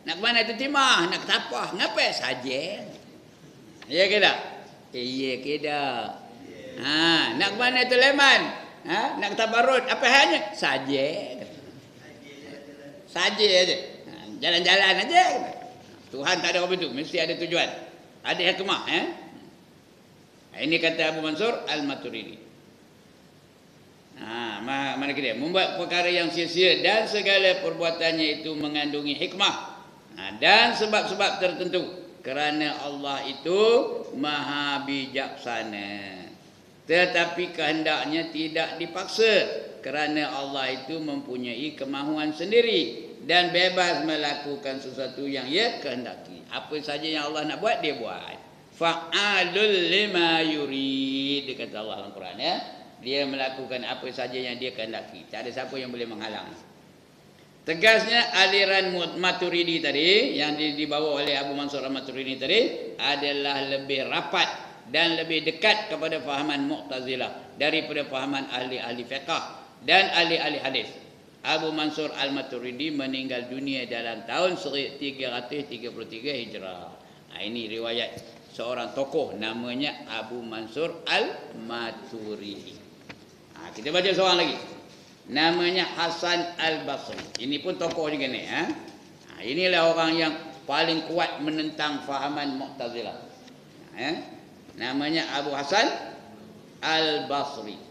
A: nak ke mana tu timah, nak ke tapah, ngapai saja. Ya ke tak? Ya ke dah. Nak ke mana tu Leman? Nak ke Tabarut? Apa halnya? Saja. Saja aja. Jalan-jalan aja. Tuhan tak ada apa itu, mesti ada tujuan. Ada hikmah Ini kata Abu Mansur Al-Maturidi. Mana kita membuat perkara yang sia-sia dan segala perbuatannya itu mengandungi hikmah dan sebab-sebab tertentu. Kerana Allah itu maha bijaksana. Tetapi kehendaknya tidak dipaksa. Kerana Allah itu mempunyai kemahuan sendiri. Dan bebas melakukan sesuatu yang ia kehendaki. Apa saja yang Allah nak buat, dia buat. Fa'alul lima yurid. Dia kata Allah dalam Quran ya. Dia melakukan apa saja yang dia kehendaki. Tak ada siapa yang boleh menghalang. Tegasnya aliran Maturidi tadi yang dibawa oleh Abu Mansur Al-Maturidi tadi adalah lebih rapat dan lebih dekat kepada fahaman Mu'tazilah daripada fahaman ahli-ahli fiqh dan ahli-ahli hadis. Abu Mansur Al-Maturidi meninggal dunia dalam tahun 333 Hijrah. Ini riwayat seorang tokoh namanya Abu Mansur Al-Maturidi. Kita baca seorang lagi. Namanya Hasan Al-Basri. Ini pun tokoh juga ni. Inilah orang yang paling kuat menentang fahaman Mu'tazilah. Namanya Abu Hasan Al-Basri.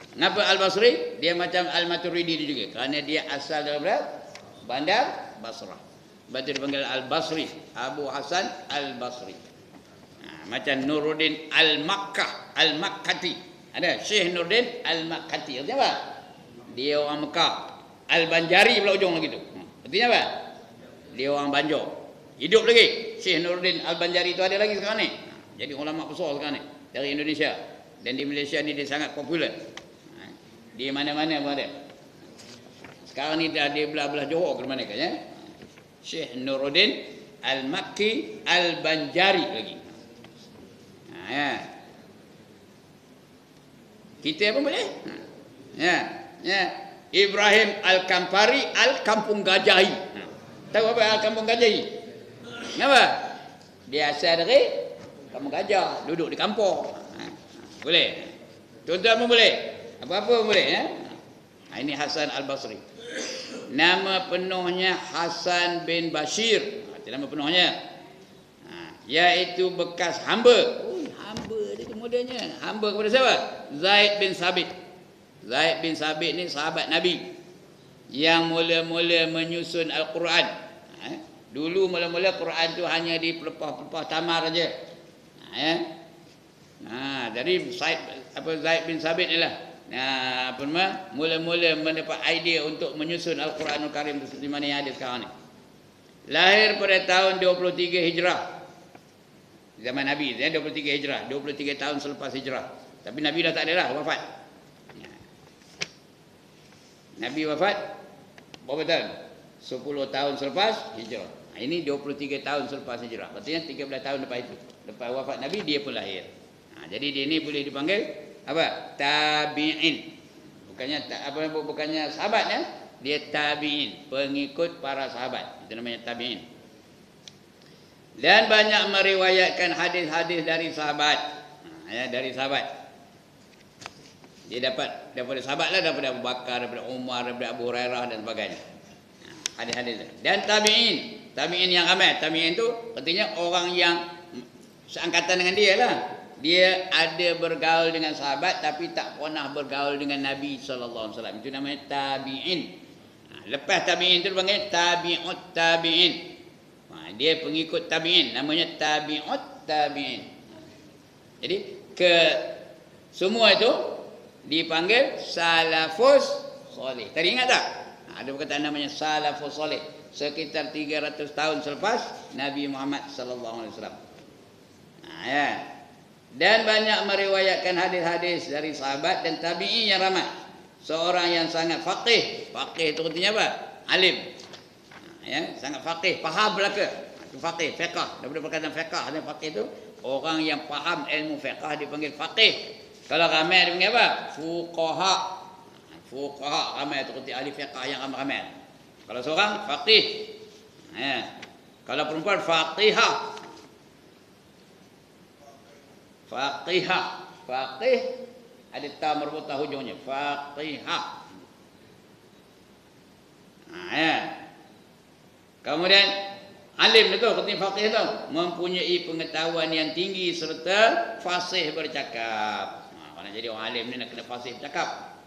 A: Kenapa Al-Basri? Dia macam Al-Maturidi juga. Kerana dia asal daripada bandar Basrah. Sebab itu dipanggil Al-Basri. Abu Hasan Al-Basri. Macam Nuruddin Al-Makkah. Al-Makkati. Ada Syekh Nuruddin Al-Makkati. Artinya apa? Dia orang Mekah. Al-Banjari pula ujung lagi tu. Artinya apa? Dia orang Banjar. Hidup lagi. Syekh Nuruddin Al-Banjari tu ada lagi sekarang ni. Jadi ulama besar sekarang ni. Dari Indonesia. Dan di Malaysia ni dia sangat popular. Di mana-mana pun ada. Sekarang ni dah dia belah-belah Johor ke mana kan ya? Syekh Nuruddin Al-Makki Al-Banjari lagi. Ya. Kita pun boleh. Ya. Ibrahim Al-Kampari Al-Kampung Gajahi. Tahu apa Al-Kampung Gajahi? Kenapa? Dia asal dari Kampung Gajah, duduk di kampung. Boleh. Tuan-tuan pun boleh. Apa-apa boleh ya. Ini Hasan Al-Basri. Nama penuhnya Hasan bin Bashir. Itu nama penuhnya. Iaitu bekas hamba. Hamba dia kemudiannya. Hamba kepada siapa? Zaid bin Sabit. Zaid bin Sabit ni sahabat Nabi yang mula-mula menyusun Al-Quran. Dulu mula-mula Quran tu hanya di pelepah-pelepah tamar aja. Jadi Zaid bin Sabit ni lah. Mula-mula mendapat idea untuk menyusun Al-Quranul Karim di mana yang ada sekarang ni. Lahir pada tahun 23 Hijrah. Zaman Nabi, 23 Hijrah, 23 tahun selepas Hijrah. Tapi Nabi dah tak ada lah, wafat. Nabi wafat berapa tahun? 10 tahun selepas Hijrah. Ini 23 tahun selepas Hijrah. Artinya 13 tahun lepas itu. Lepas wafat Nabi dia pun lahir. Jadi dia ni boleh dipanggil apa? Tabi'in. Bukannya sahabat ya. Dia tabi'in, pengikut para sahabat. Itu namanya tabi'in. Dan banyak meriwayatkan hadis-hadis dari sahabat. Dari sahabat. Dia dapat daripada sahabat lah, daripada Abu Bakar, daripada Umar, daripada Abu Hurairah dan sebagainya. Hadis-hadis. Dan tabi'in. Tabi'in yang ramai. Tabi'in tu artinya orang yang seangkatan dengan dia lah. Dia ada bergaul dengan sahabat tapi tak pernah bergaul dengan Nabi SAW. Itu namanya tabi'in. Lepas tabi'in itu dipanggil tabi'ut tabi'in. Dia pengikut tabi'in. Namanya tabi'ut tabi'in. Jadi semua itu dipanggil salafus soleh. Tadi ingat tak? Ada perkataan namanya salafus soleh. Sekitar 300 tahun selepas Nabi Muhammad SAW. Dan banyak meriwayatkan hadis-hadis dari sahabat dan tabi'in yang ramai. Seorang yang sangat faqih. Faqih itu artinya apa? Alim. Sangat faqih, faham belaka. Itu faqih, fiqh. Daripada perkataan fiqh, ada faqih itu orang yang faham ilmu fiqh dipanggil faqih. Kalau ramai dipanggil apa? Fuqaha. Fuqaha ramai itu arti ahli fiqh yang ramai. Kalau seorang faqih. Kalau perempuan faqihah. Faqihah. Faqih ada ta marbutah hujungnya. Faqihah. Kemudian alim itu artinya faqih itu mempunyai pengetahuan yang tinggi serta fasih bercakap. Kalau jadi orang alim ni nak kena fasih bercakap.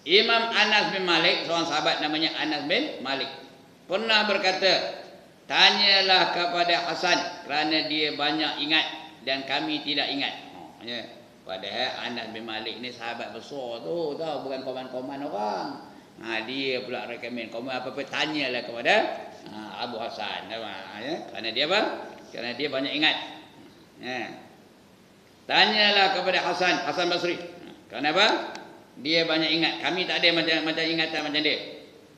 A: Imam Anas bin Malik, seorang sahabat namanya Anas bin Malik, pernah berkata, tanyalah kepada Hasan kerana dia banyak ingat dan kami tidak ingat. Padahal Anas bin Malik ni sahabat besar tu, tahu, bukan koman-koman orang. Dia pula rekomen kau apa-apa tanyalah kepada Abu Hasan. Kerana dia apa? Kerana dia banyak ingat. Tanyalah kepada Hasan Basri. Kenapa? Dia banyak ingat. Kami tak ada macam ingatan macam dia.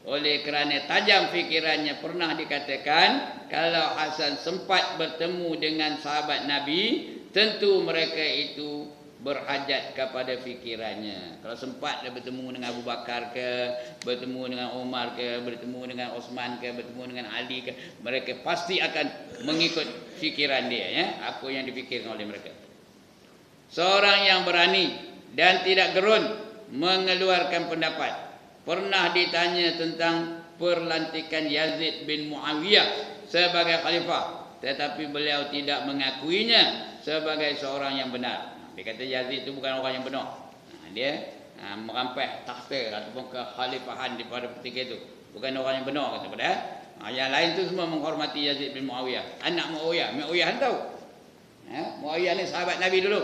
A: Oleh kerana tajam fikirannya, pernah dikatakan kalau Hasan sempat bertemu dengan sahabat Nabi, tentu mereka itu berhajat kepada fikirannya. Kalau sempat dia bertemu dengan Abu Bakar ke, bertemu dengan Umar ke, bertemu dengan Osman ke, bertemu dengan Ali ke, mereka pasti akan mengikut fikiran dia, ya, apa yang dipikirkan oleh mereka. Seorang yang berani dan tidak gerun mengeluarkan pendapat. Pernah ditanya tentang perlantikan Yazid bin Muawiyah sebagai khalifah, tetapi beliau tidak mengakuinya sebagai seorang yang benar. Dia kata Yazid itu bukan orang yang benar. Dia merampah takhta ataupun kekhalifahan daripada ketika itu. Bukan orang yang benar kata pada. Yang lain tu semua menghormati Yazid bin Muawiyah. Anak Muawiyah. Muawiyah tahu. Muawiyah ni sahabat Nabi dulu.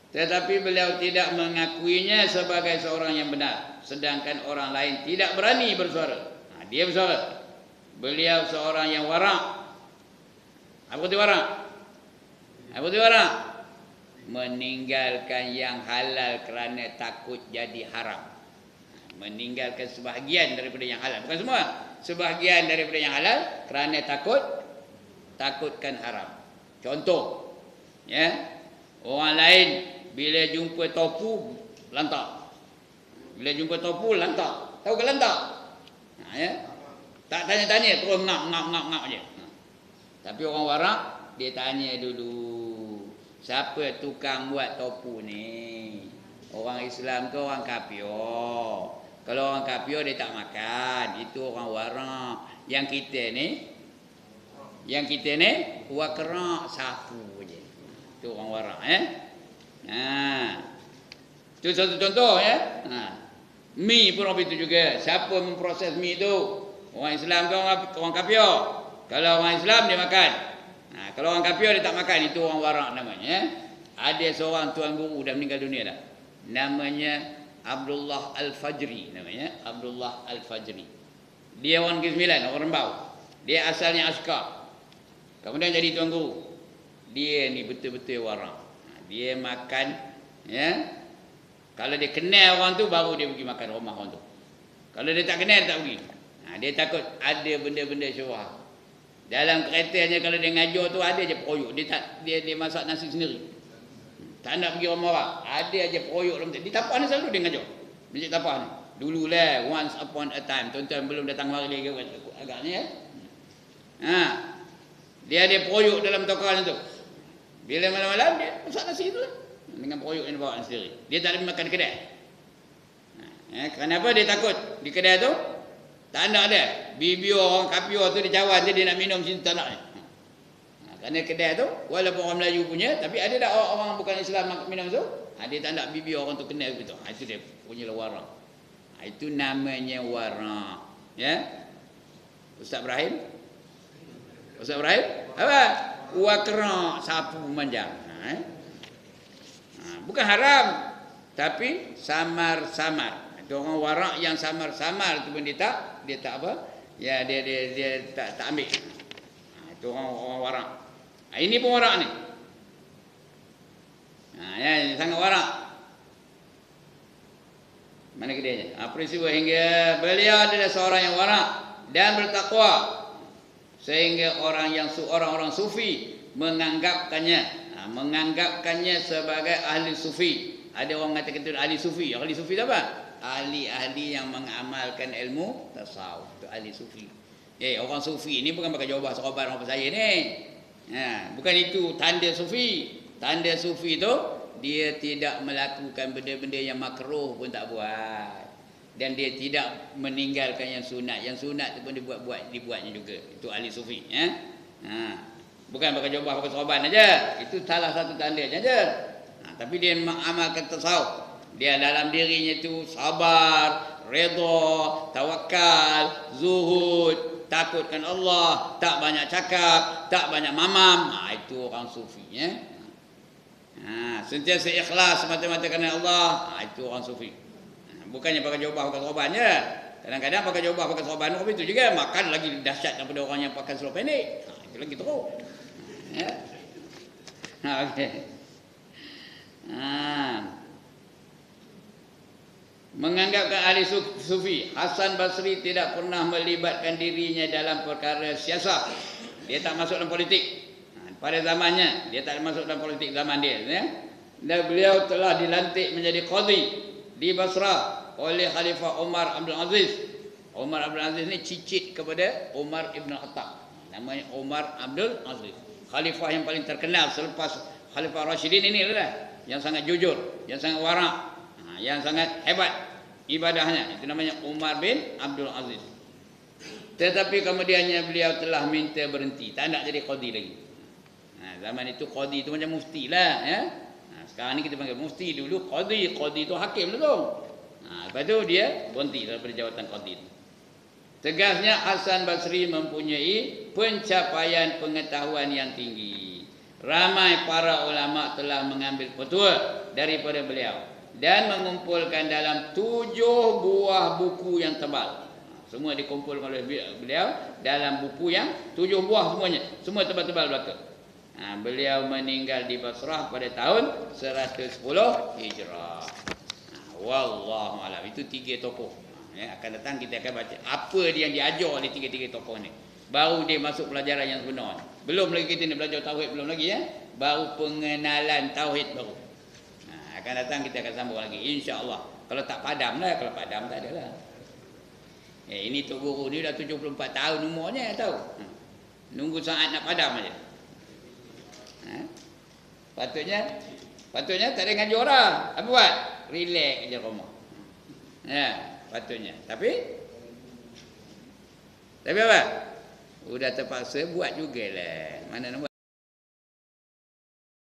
A: Tetapi beliau tidak mengakuinya sebagai seorang yang benar. Sedangkan orang lain tidak berani bersuara. Dia bersuara. Beliau seorang yang wara'. Apa itu wara'? Apa itu wara'? Meninggalkan yang halal kerana takut jadi haram. Meninggalkan sebahagian daripada yang halal. Bukan semua. Sebahagian daripada yang halal kerana takutkan haram. Contoh, ya, orang lain bila jumpa tofu lantak. Bila jumpa tofu lantak. Tahu ke lantak? Ya. Tak tanya-tanya, terus ngap je. Tapi orang warak dia tanya dulu, siapa tukang buat tofu ni? Orang Islam ke orang kafir? Kalau orang kafir dia tak makan, itu orang warak. Yang kita ni warak sapu je. Itu orang warak, ya. Itu satu contoh, ya. Mi pun begitu juga. Siapa memproses mi itu? Orang Islam ke orang kafir? Kalau orang Islam dia makan. Kalau orang kafir dia tak makan. Itu orang warak namanya. Ada seorang tuan guru dah meninggal dunia dah. Namanya Abdullah Al-Fajri namanya. Abdullah Al-Fajri. Dia orang Negeri Sembilan, orang Rembau. Dia asalnya askar. Kemudian jadi tuan guru. Dia ni betul-betul warak. Dia makan, ya. Kalau dia kenal orang tu baru dia pergi makan rumah orang tu. Kalau dia tak kenal dia tak pergi. Dia takut ada benda-benda syubhat. Dalam keretanya kalau dia ngajar tu ada je peroyok. Dia masak nasi sendiri. Tak nak pergi rumah orang. Ada aja peroyok dalam tu. Di tapak ni selalu dia ngajar. Masjid tapak ni. Dululah, once upon a time. Tuan-tuan belum datang mari lagi agaknya, ya. Dia ada peroyok dalam tokal tu. Bila malam-malam dia masak nasi tu lah. Dengan peroyok yang dia bawa sendiri. Dia tak ada makan di kedai. Kenapa dia takut di kedai tu? Tak nak dia. Bibi orang kafir tu dia cawan dia nak minum sini tak nak. Kerana kedai tu walaupun orang Melayu punya, tapi ada tak orang bukan Islam minum tu? Dia tak nak bibi orang tu kenal begitu. Itu dia punya warak. Itu namanya warak. Ya. Ustaz Ibrahim? Ustaz Ibrahim? Apa? Wakra sapu manjang. Bukan haram, tapi samar-samar. Itu orang warak yang samar-samar tu pun dia tak apa? Ya dia tak ambil. Itu orang warak. Ini pun warak ni. Ya sangat warak. Mana kedainya? Peristiwa hingga beliau adalah seorang yang warak dan bertakwa, sehingga orang-orang sufi menganggapkannya sebagai ahli sufi. Ada orang mengatakan itu ahli sufi. Ahli sufi itu apa? Ahli-ahli yang mengamalkan ilmu tasawuf. Itu ahli sufi. Orang sufi ini bukan pakai jawabah sahabat orang saya ni. Bukan itu tanda sufi. Tanda sufi itu dia tidak melakukan benda-benda yang makruh pun tak buat. Dan dia tidak meninggalkan yang sunat. Yang sunat itu pun dibuatnya juga. Itu ahli sufi, ya. Bukan pakai jawabah pakai sahabat aja. Itu salah satu tandanya aja. Tapi dia mengamalkan tasawuf. Dia dalam dirinya itu sabar, redha, tawakal, zuhud, takutkan Allah, tak banyak cakap, tak banyak mamam. Itu orang sufi, ya. Sentiasa ikhlas semata-mata kerana Allah. Itu orang sufi. Bukannya pakai jawabah pakai sahabatnya. Kadang-kadang pakai jawabah pakai sahabat itu juga makan lagi dahsyat daripada orang yang pakai seluar pendek. Itu lagi teruk. Ya. Okey. Menganggapkan ahli sufi, Hasan Basri tidak pernah melibatkan dirinya dalam perkara siasat Dia tak masuk dalam politik. Pada zamannya dia tak masuk dalam politik zaman dia, ya. Dan beliau telah dilantik menjadi qadhi di Basrah oleh Khalifah Umar Abdul Aziz. Umar Abdul Aziz ni cicit kepada Umar Ibn Khattab. Namanya Umar Abdul Aziz. Khalifah yang paling terkenal selepas Khalifah Rashidin ini lah, yang sangat jujur, yang sangat warak, yang sangat hebat ibadahnya. Itu namanya Umar bin Abdul Aziz. Tetapi kemudiannya beliau telah minta berhenti, tak nak jadi qadhi lagi. Zaman itu qadhi itu macam mufti lah, ya. Sekarang ni kita panggil mufti, dulu qadhi. Qadhi itu hakim tu. Lepas tu dia berhenti daripada jawatan qadhi itu. Tegasnya Hasan Basri mempunyai pencapaian pengetahuan yang tinggi. Ramai para ulama telah mengambil fatwa daripada beliau dan mengumpulkan dalam 7 buah buku yang tebal. Semua dikumpulkan oleh beliau dalam buku yang 7 buah semuanya. Semua tebal-tebal belaka. Beliau meninggal di Basrah pada tahun 110 Hijrah. Wallahu alam. Itu 3 tokoh. Akan datang kita akan baca apa dia yang diajar oleh 3 tokoh ni. Baru dia masuk pelajaran yang sebenar. Belum lagi kita ni belajar tauhid, belum lagi, ya. Baru pengenalan tauhid baru. Akan datang kita akan sambung lagi, insya-Allah. Kalau tak padam lah, kalau padam tak adalah. Ini Tok Guru ni dah 74 tahun umurnya, tahu. Nunggu saat nak padam aja. Patutnya tak ada ngaji orang. Apa buat? Relax aja rumah. Patutnya. Tapi apa? Udah terpaksa buat jugalah. Mana nak buat?